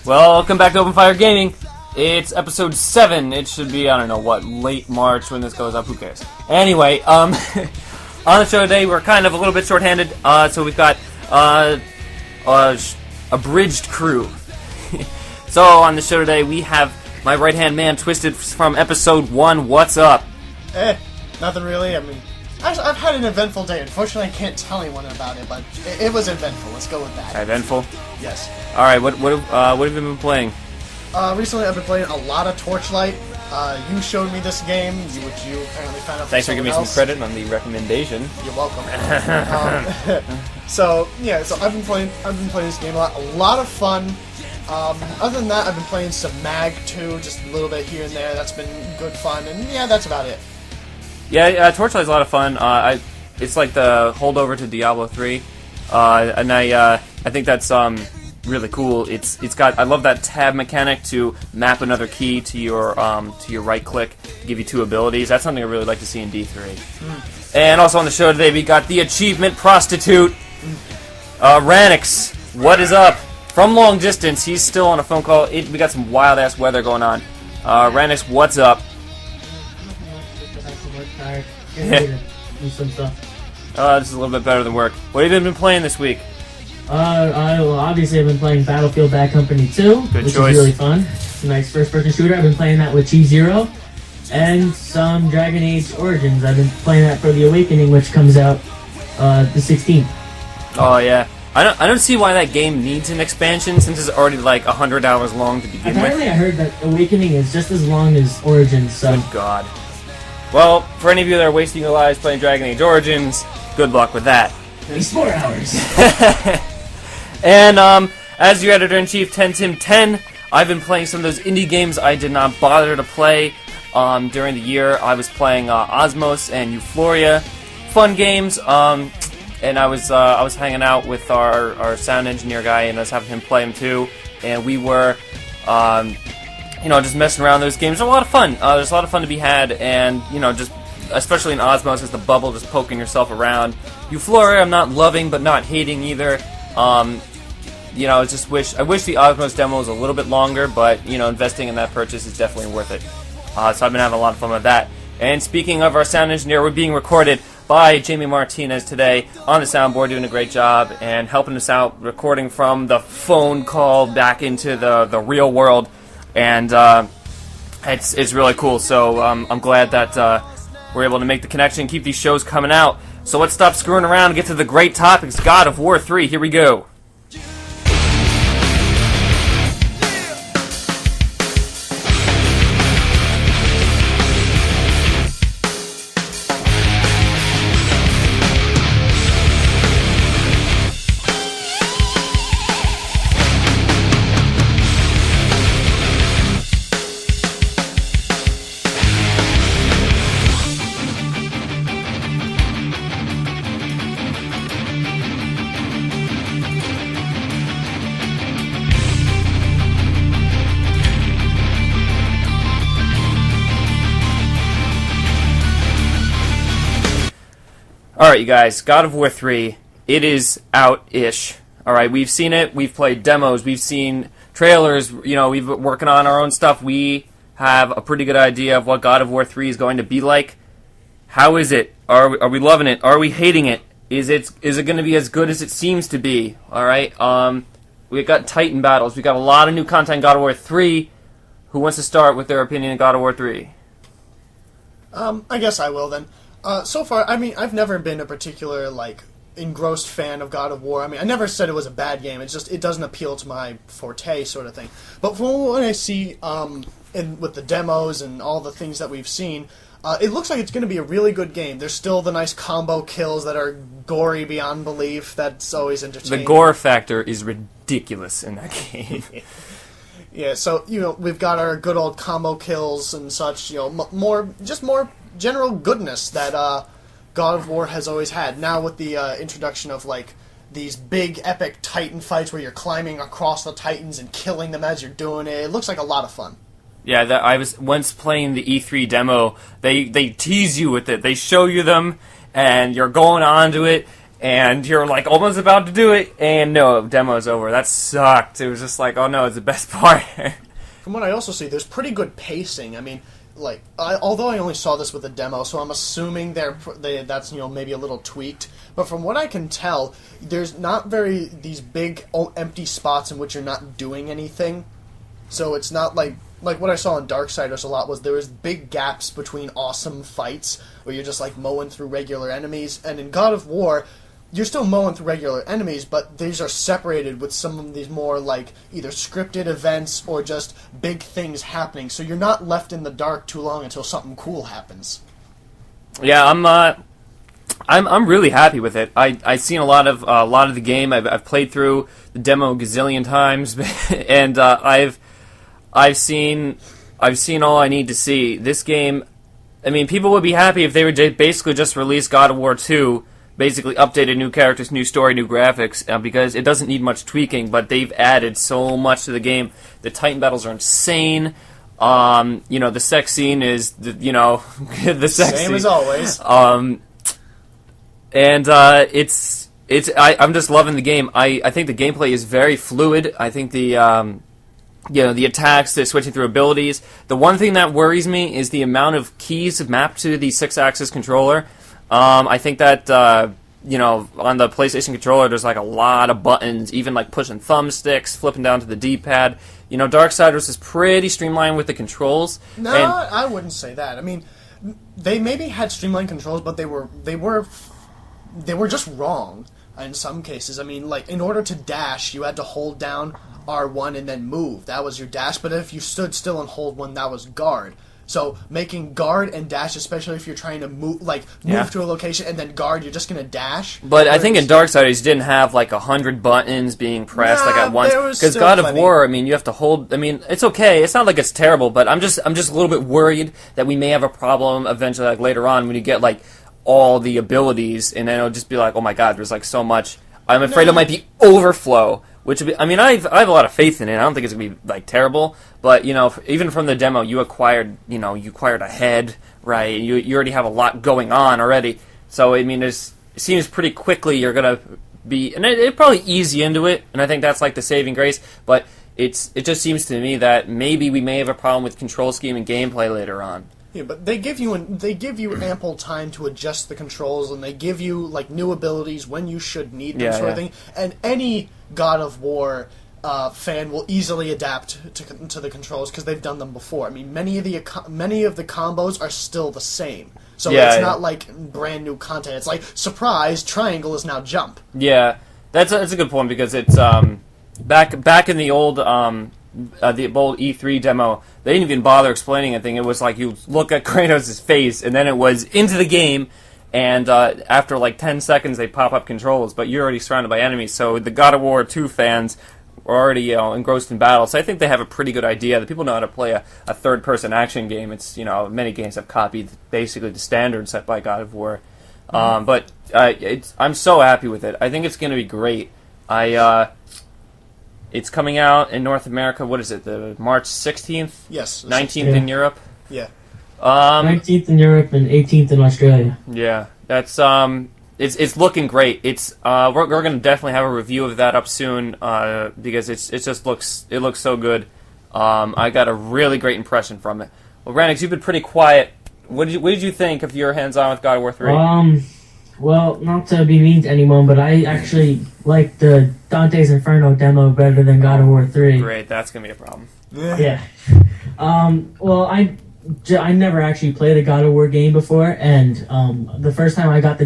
Welcome back to OpenFireGaming. It's episode 7. It should be, I don't know what, late March when this goes up. Who cares? Anyway, on the show today, we're kind of a little bit short-handed. So we've got abridged crew. So on the show today, we have my right-hand man, Twisted, from episode 1. What's up? Nothing really. I mean, I've had an eventful day. Unfortunately, I can't tell anyone about it, but it was eventful. Let's go with that. Eventful? Yes. All right. What have you been playing? Recently, I've been playing a lot of Torchlight. You showed me this game, which you apparently found out. Thanks for giving me some else. credit on the recommendation. You're welcome. So I've been playing this game a lot. A lot of fun. Other than that, I've been playing some Mag too, just a little bit here and there. That's been good fun, and yeah, that's about it. Yeah, Torchlight's a lot of fun. It's like the holdover to Diablo 3, and I think that's really cool. I love that tab mechanic to map another key to your right click to give you two abilities. That's something I really like to see in D3. And also on the show today, we got the achievement prostitute, Ranix. What is up? From long distance, he's still on a phone call. We got some wild ass weather going on. Ranix, what's up? Do some stuff. This is a little bit better than work. What have you been playing this week? Obviously I've been playing Battlefield Bad Company 2, which choice. is really fun. It's a nice first-person shooter. I've been playing that with T0, and some Dragon Age Origins. I've been playing that for the Awakening, which comes out the 16th. Oh yeah, I don't see why that game needs an expansion since it's already like 100 hours long to begin Apparently with. I heard that Awakening is just as long as Origins, so... Good God. Well, for any of you that are wasting your lives playing Dragon Age Origins, good luck with that. It's 4 hours. And as your editor-in-chief, 10Tim10, I've been playing some of those indie games I did not bother to play during the year. I was playing Osmos and Euphoria, fun games. And I was hanging out with our sound engineer guy, and I was having him play them too. And we were, just messing around those games. They're a lot of fun. There's a lot of fun to be had, and just especially in Osmos, as the bubble, just poking yourself around. Euphoria, I'm not loving, but not hating either. I wish the Osmos demo was a little bit longer, but investing in that purchase is definitely worth it. So I've been having a lot of fun with that. And speaking of our sound engineer, we're being recorded by Jamie Martinez today on the soundboard, doing a great job and helping us out, recording from the phone call back into the real world, and it's really cool. So I'm glad that we're able to make the connection, keep these shows coming out. So let's stop screwing around and get to the great topics. God of War 3, here we go. Alright, you guys, God of War 3, it is out-ish. Alright, we've seen it, we've played demos, we've seen trailers, we've been working on our own stuff. We have a pretty good idea of what God of War 3 is going to be like. How is it? Are we loving it? Are we hating it? Is it going to be as good as it seems to be? Alright, we've got Titan battles, we've got a lot of new content in God of War 3. Who wants to start with their opinion of God of War 3? I guess I will then. So far, I mean, I've never been a particular, engrossed fan of God of War. I mean, I never said it was a bad game. It's just, it doesn't appeal to my forte sort of thing. But from what I see with the demos and all the things that we've seen, it looks like it's going to be a really good game. There's still the nice combo kills that are gory beyond belief. That's always entertaining. The gore factor is ridiculous in that game. Yeah, so, we've got our good old combo kills and such, more general goodness that God of War has always had. Now with the introduction of, these big, epic Titan fights where you're climbing across the Titans and killing them as you're doing it, it looks like a lot of fun. Yeah, I was once playing the E3 demo. They tease you with it. They show you them, and you're going on to it, and you're like almost about to do it, and no, demo's over. That sucked. It was just like, oh no, it's the best part. From what I also see, there's pretty good pacing. I mean, like, although I only saw this with a demo, so I'm assuming that's maybe a little tweaked. But from what I can tell, there's not these big empty spots in which you're not doing anything. So it's not like what I saw in Darksiders a lot was there was big gaps between awesome fights where you're just like mowing through regular enemies, and in God of War, you're still mowing through regular enemies, but these are separated with some of these more like either scripted events or just big things happening. So you're not left in the dark too long until something cool happens. Yeah, I'm really happy with it. I've seen a lot of the game. I've played through the demo a gazillion times, and I've seen all I need to see. This game, I mean, people would be happy if they would basically just release God of War 2. Basically updated new characters, new story, new graphics, because it doesn't need much tweaking, but they've added so much to the game. The Titan battles are insane. The sex scene is, the sex Same scene. as always. I'm just loving the game. I think the gameplay is very fluid. I think the attacks, the switching through abilities. The one thing that worries me is the amount of keys mapped to the 6-axis controller. I think that, on the PlayStation controller, there's like a lot of buttons, even like pushing thumbsticks, flipping down to the D-pad. Darksiders is pretty streamlined with the controls. No, I wouldn't say that. I mean, they maybe had streamlined controls, but they were just wrong in some cases. I mean, like, in order to dash, you had to hold down R1 and then move. That was your dash, but if you stood still and hold one, that was guard. So making guard and dash, especially if you're trying to move to a location and then guard, you're just going to dash. But I think in Darksiders you didn't have like 100 buttons being pressed at once. Because God of War, I mean, you have to hold. I mean, it's okay. It's not like it's terrible, but I'm just a little bit worried that we may have a problem eventually, like later on, when you get like all the abilities, and then it'll just be like, oh my God, there's like so much. I'm afraid it might be overflow. Which would be, I mean, I have a lot of faith in it. I don't think it's gonna be like terrible, but even from the demo, you acquired a head, right? You already have a lot going on already. So I mean, it seems pretty quickly you're gonna be, and it probably ease you into it, and I think that's like the saving grace. But it just seems to me that maybe we may have a problem with control scheme and gameplay later on. Yeah, but they give you ample time to adjust the controls, and they give you like new abilities when you should need them, sort of thing. And any God of War fan will easily adapt to the controls because they've done them before. I mean, many of the combos are still the same, so it's not like brand new content. It's like surprise, triangle is now jump. Yeah, that's a good point because it's back in the old E3 demo, they didn't even bother explaining anything. It was like you look at Kratos' face, and then it was into the game, and after like 10 seconds they pop up controls, but you're already surrounded by enemies. So the God of War 2 fans are already engrossed in battle. So I think they have a pretty good idea that people know how to play a third-person action game. It's many games have copied basically the standard set by God of War, but I'm so happy with it. I think it's going to be great. It's coming out in North America. What is it? The March 16th? Yes. 19th in Europe. Yeah. 19th in Europe and 18th in Australia. Yeah, that's it's looking great. It's we're going to definitely have a review of that up soon because it just looks so good. I got a really great impression from it. Well, Ranix, you've been pretty quiet. What did you think of your hands-on with God of War 3? Well, not to be mean to anyone, but I actually like the Dante's Inferno demo better than God of War 3. Great, that's going to be a problem. Yeah. Well, I never actually played a God of War game before, and the first time I got the